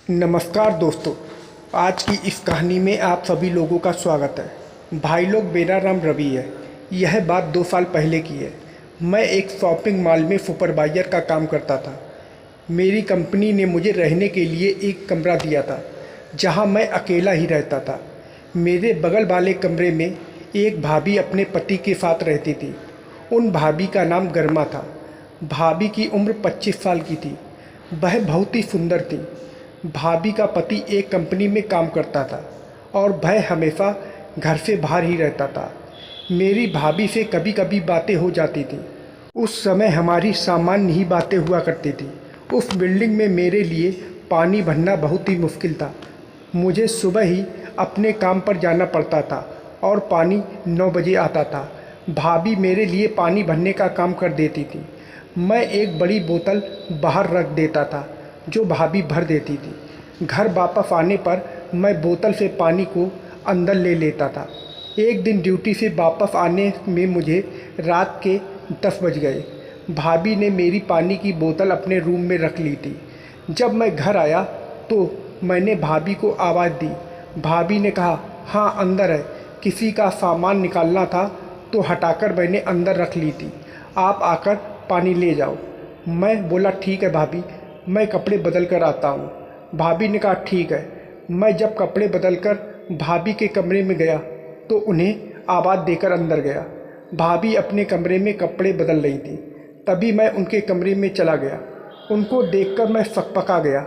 नमस्कार दोस्तों, आज की इस कहानी में आप सभी लोगों का स्वागत है। भाई लोग, मेरा नाम रवि है। यह बात 2 साल पहले की है। मैं एक शॉपिंग मॉल में सुपरवाइज़र का काम करता था। मेरी कंपनी ने मुझे रहने के लिए एक कमरा दिया था, जहां मैं अकेला ही रहता था। मेरे बगल वाले कमरे में एक भाभी अपने पति के साथ रहती थी। उन भाभी का नाम गर्मा था। भाभी की उम्र 25 साल की थी। वह बहुत ही सुंदर थी। भाभी का पति एक कंपनी में काम करता था और वह हमेशा घर से बाहर ही रहता था। मेरी भाभी से कभी कभी बातें हो जाती थी। उस समय हमारी सामान्य ही बातें हुआ करती थी। उस बिल्डिंग में मेरे लिए पानी भरना बहुत ही मुश्किल था। मुझे सुबह ही अपने काम पर जाना पड़ता था और पानी 9 बजे आता था। भाभी मेरे लिए पानी भरने का काम कर देती थी। मैं एक बड़ी बोतल बाहर रख देता था जो भाभी भर देती थी। घर वापस आने पर मैं बोतल से पानी को अंदर ले लेता था। एक दिन ड्यूटी से वापस आने में मुझे रात के 10 बज गए। भाभी ने मेरी पानी की बोतल अपने रूम में रख ली थी। जब मैं घर आया तो मैंने भाभी को आवाज़ दी। भाभी ने कहा, हाँ अंदर है, किसी का सामान निकालना था तो हटाकर मैंने अंदर रख ली थी, आप आकर पानी ले जाओ। मैं बोला, ठीक है भाभी, मैं कपड़े बदल कर आता हूँ। भाभी ने कहा, ठीक है। मैं जब कपड़े बदल कर भाभी के कमरे में गया तो उन्हें आवाज़ देकर अंदर गया। भाभी अपने कमरे में कपड़े बदल रही थी। तभी मैं उनके कमरे में चला गया। उनको देखकर मैं सकपका गया।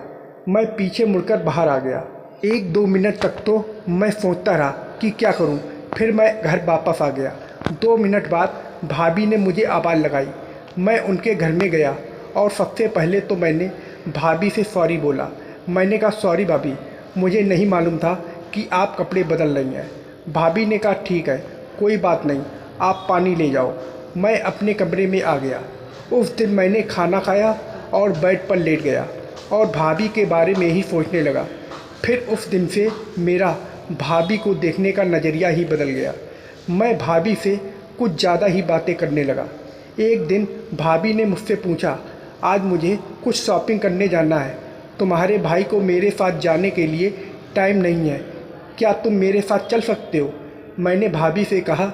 मैं पीछे मुड़कर बाहर आ गया। 1-2 मिनट तक तो मैं सोचता रहा कि क्या करूं। फिर मैं घर वापस आ गया। 2 मिनट बाद भाभी ने मुझे आवाज़ लगाई। मैं उनके घर में गया और सबसे पहले तो मैंने भाभी से सॉरी बोला। मैंने कहा, सॉरी भाभी, मुझे नहीं मालूम था कि आप कपड़े बदल रही हैं। भाभी ने कहा, ठीक है, कोई बात नहीं, आप पानी ले जाओ। मैं अपने कमरे में आ गया। उस दिन मैंने खाना खाया और बेड पर लेट गया और भाभी के बारे में ही सोचने लगा। फिर उस दिन से मेरा भाभी को देखने का नज़रिया ही बदल गया। मैं भाभी से कुछ ज़्यादा ही बातें करने लगा। एक दिन भाभी ने मुझसे पूछा, आज मुझे कुछ शॉपिंग करने जाना है। तुम्हारे भाई को मेरे साथ जाने के लिए टाइम नहीं है, क्या तुम मेरे साथ चल सकते हो? मैंने भाभी से कहा,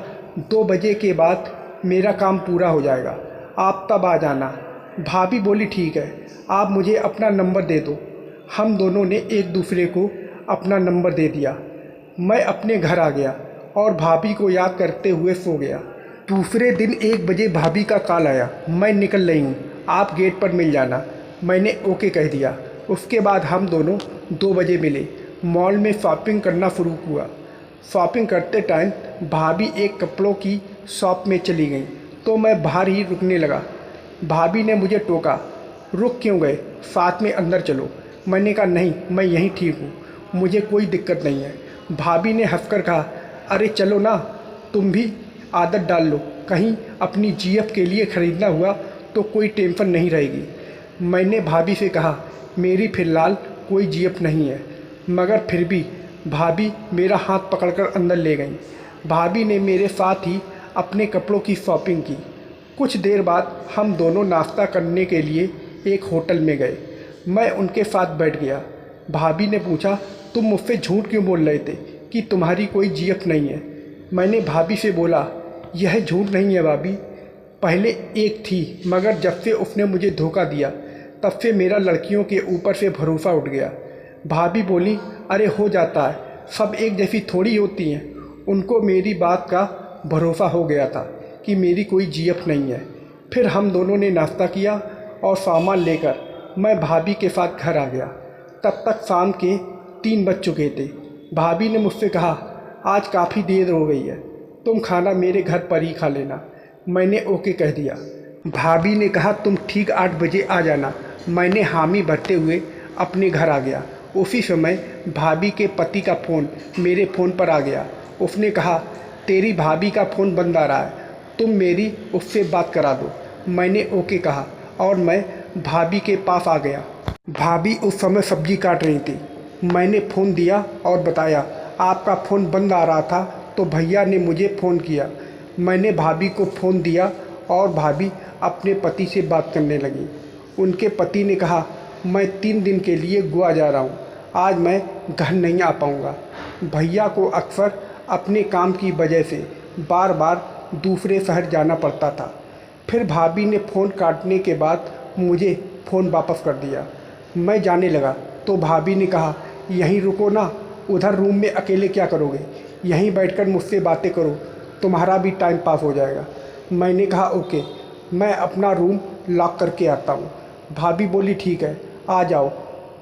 2 बजे के बाद मेरा काम पूरा हो जाएगा, आप तब आ जाना। भाभी बोली, ठीक है, आप मुझे अपना नंबर दे दो। हम दोनों ने एक दूसरे को अपना नंबर दे दिया। मैं अपने घर आ गया और भाभी को याद करते हुए सो गया। दूसरे दिन 1 बजे भाभी का कॉल आया, मैं निकल रही हूँ, आप गेट पर मिल जाना। मैंने ओके कह दिया। उसके बाद हम दोनों 2 बजे मिले। मॉल में शॉपिंग करना शुरू हुआ। शॉपिंग करते टाइम भाभी एक कपड़ों की शॉप में चली गई तो मैं बाहर ही रुकने लगा। भाभी ने मुझे टोका, रुक क्यों गए, साथ में अंदर चलो। मैंने कहा, नहीं, मैं यहीं ठीक हूँ, मुझे कोई दिक्कत नहीं है। भाभी ने हंसकर कहा, अरे चलो ना, तुम भी आदत डाल लो, कहीं अपनी जीएफ के लिए ख़रीदना हुआ तो कोई टेंशन नहीं रहेगी। मैंने भाभी से कहा, मेरी फ़िलहाल कोई जीएफ नहीं है, मगर फिर भी भाभी मेरा हाथ पकड़कर अंदर ले गई। भाभी ने मेरे साथ ही अपने कपड़ों की शॉपिंग की। कुछ देर बाद हम दोनों नाश्ता करने के लिए एक होटल में गए। मैं उनके साथ बैठ गया। भाभी ने पूछा, तुम मुझसे झूठ क्यों बोल रहे थे कि तुम्हारी कोई जीएफ नहीं है? मैंने भाभी से बोला, यह झूठ नहीं है भाभी, पहले एक थी, मगर जब से उसने मुझे धोखा दिया तब से मेरा लड़कियों के ऊपर से भरोसा उठ गया। भाभी बोली, अरे हो जाता है, सब एक जैसी थोड़ी होती हैं। उनको मेरी बात का भरोसा हो गया था कि मेरी कोई जीएफ नहीं है। फिर हम दोनों ने नाश्ता किया और सामान लेकर मैं भाभी के साथ घर आ गया। तब तक शाम के 3 बज चुके थे। भाभी ने मुझसे कहा, आज काफ़ी देर हो गई है, तुम खाना मेरे घर पर ही खा लेना। मैंने ओके कह दिया। भाभी ने कहा, तुम ठीक 8 बजे आ जाना। मैंने हामी भरते हुए अपने घर आ गया। उसी समय भाभी के पति का फ़ोन मेरे फ़ोन पर आ गया। उसने कहा, तेरी भाभी का फ़ोन बंद आ रहा है, तुम मेरी उससे बात करा दो। मैंने ओके कहा और मैं भाभी के पास आ गया। भाभी उस समय सब्जी काट रही थी। मैंने फ़ोन दिया और बताया, आपका फ़ोन बंद आ रहा था तो भैया ने मुझे फ़ोन किया। मैंने भाभी को फ़ोन दिया और भाभी अपने पति से बात करने लगी। उनके पति ने कहा, मैं 3 दिन के लिए गोवा जा रहा हूँ, आज मैं घर नहीं आ पाऊँगा। भैया को अक्सर अपने काम की वजह से बार बार दूसरे शहर जाना पड़ता था। फिर भाभी ने फ़ोन काटने के बाद मुझे फ़ोन वापस कर दिया। मैं जाने लगा तो भाभी ने कहा, यहीं रुको ना, उधर रूम में अकेले क्या करोगे, यहीं बैठकर मुझसे बातें करो, तुम्हारा भी टाइम पास हो जाएगा। मैंने कहा ओके, मैं अपना रूम लॉक करके आता हूँ। भाभी बोली ठीक है, आ जाओ,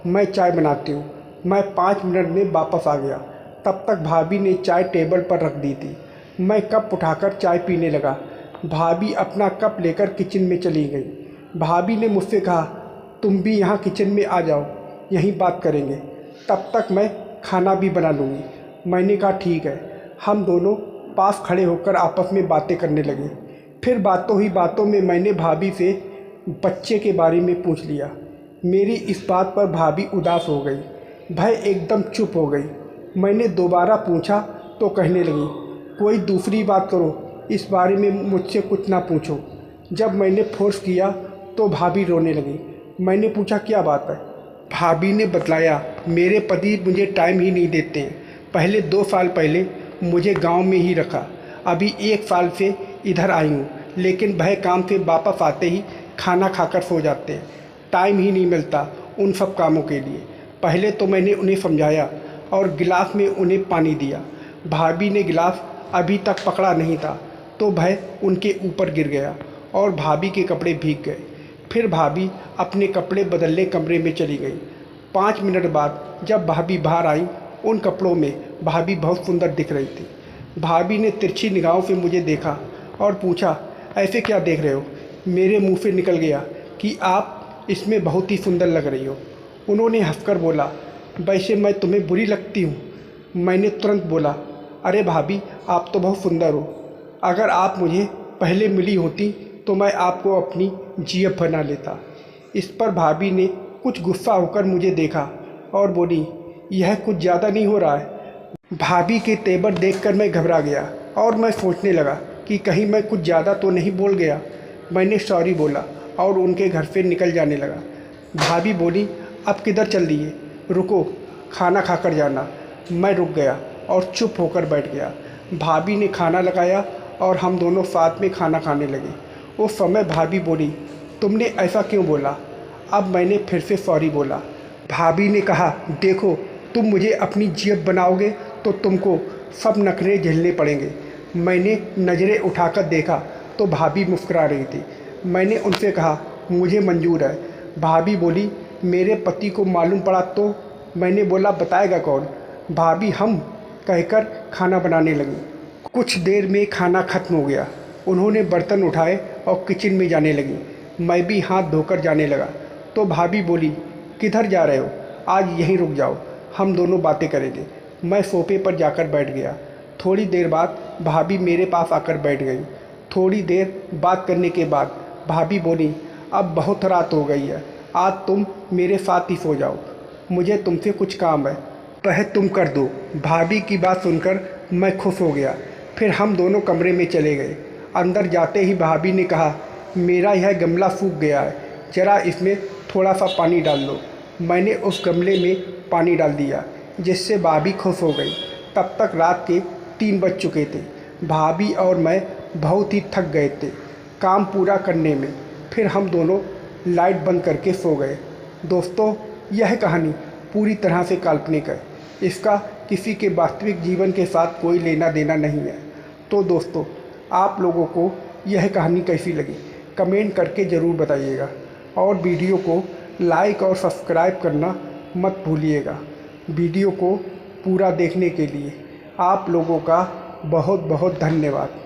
मैं चाय बनाती हूँ। मैं 5 मिनट में वापस आ गया। तब तक भाभी ने चाय टेबल पर रख दी थी। मैं कप उठाकर चाय पीने लगा। भाभी अपना कप लेकर किचन में चली गई। भाभी ने मुझसे कहा, तुम भी यहाँ किचन में आ जाओ, यहीं बात करेंगे, तब तक मैं खाना भी बना लूँगी। मैंने कहा ठीक है। हम दोनों पास खड़े होकर आपस में बातें करने लगे। फिर बातों ही बातों में मैंने भाभी से बच्चे के बारे में पूछ लिया। मेरी इस बात पर भाभी उदास हो गई, भाई एकदम चुप हो गई। मैंने दोबारा पूछा तो कहने लगी, कोई दूसरी बात करो, इस बारे में मुझसे कुछ ना पूछो। जब मैंने फोर्स किया तो भाभी रोने लगी। मैंने पूछा क्या बात है। भाभी ने बतलाया, मेरे पति मुझे टाइम ही नहीं देते हैं। पहले 2 साल पहले मुझे गांव में ही रखा, अभी 1 साल से इधर आई हूँ, लेकिन वह काम से वापस आते ही खाना खाकर सो जाते हैं। टाइम ही नहीं मिलता उन सब कामों के लिए। पहले तो मैंने उन्हें समझाया और गिलास में उन्हें पानी दिया। भाभी ने गिलास अभी तक पकड़ा नहीं था तो वह उनके ऊपर गिर गया और भाभी के कपड़े भीग गए। फिर भाभी अपने कपड़े बदलने कमरे में चली गई। 5 मिनट बाद जब भाभी बाहर आई, उन कपड़ों में भाभी बहुत सुंदर दिख रही थी। भाभी ने तिरछी निगाहों से मुझे देखा और पूछा, ऐसे क्या देख रहे हो। मेरे मुंह से निकल गया कि आप इसमें बहुत ही सुंदर लग रही हो। उन्होंने हंसकर बोला, वैसे मैं तुम्हें बुरी लगती हूँ। मैंने तुरंत बोला, अरे भाभी आप तो बहुत सुंदर हो, अगर आप मुझे पहले मिली होती तो मैं आपको अपनी जीएफ बना लेता। इस पर भाभी ने कुछ गुस्सा होकर मुझे देखा और बोली, यह कुछ ज़्यादा नहीं हो रहा है। भाभी के तेवर देखकर मैं घबरा गया और मैं सोचने लगा कि कहीं मैं कुछ ज़्यादा तो नहीं बोल गया। मैंने सॉरी बोला और उनके घर से निकल जाने लगा। भाभी बोली, अब किधर चल दिए, रुको, खाना खाकर जाना। मैं रुक गया और चुप होकर बैठ गया। भाभी ने खाना लगाया और हम दोनों साथ में खाना खाने लगे। उस समय भाभी बोली, तुमने ऐसा क्यों बोला। अब मैंने फिर से सॉरी बोला। भाभी ने कहा, देखो तुम मुझे अपनी जीएफ बनाओगे तो तुमको सब नखरे झेलने पड़ेंगे। मैंने नज़रें उठाकर देखा तो भाभी मुस्कुरा रही थी। मैंने उनसे कहा, मुझे मंजूर है। भाभी बोली, मेरे पति को मालूम पड़ा तो। मैंने बोला, बताएगा कौन। भाभी हम कहकर खाना बनाने लगी। कुछ देर में खाना खत्म हो गया। उन्होंने बर्तन उठाए और किचन में जाने लगी। मैं भी हाथ धोकर जाने लगा तो भाभी बोली, किधर जा रहे हो, आज यहीं रुक जाओ, हम दोनों बातें करेंगे। मैं सोफे पर जाकर बैठ गया। थोड़ी देर बाद भाभी मेरे पास आकर बैठ गई। थोड़ी देर बात करने के बाद भाभी बोली, अब बहुत रात हो गई है, आज तुम मेरे साथ ही सो जाओ, मुझे तुमसे कुछ काम है, वह तुम कर दो। भाभी की बात सुनकर मैं खुश हो गया। फिर हम दोनों कमरे में चले गए। अंदर जाते ही भाभी ने कहा, मेरा यह गमला सूख गया है, ज़रा इसमें थोड़ा सा पानी डाल लो। मैंने उस गमले में पानी डाल दिया, जिससे भाभी खुश हो गई। तब तक रात के 3 बज चुके थे। भाभी और मैं बहुत ही थक गए थे काम पूरा करने में। फिर हम दोनों लाइट बंद करके सो गए। दोस्तों, यह कहानी पूरी तरह से काल्पनिक है। इसका किसी के वास्तविक जीवन के साथ कोई लेना देना नहीं है। तो दोस्तों, आप लोगों को यह कहानी कैसी लगी कमेंट करके ज़रूर बताइएगा और वीडियो को लाइक और सब्सक्राइब करना मत भूलिएगा। वीडियो को पूरा देखने के लिए आप लोगों का बहुत बहुत धन्यवाद।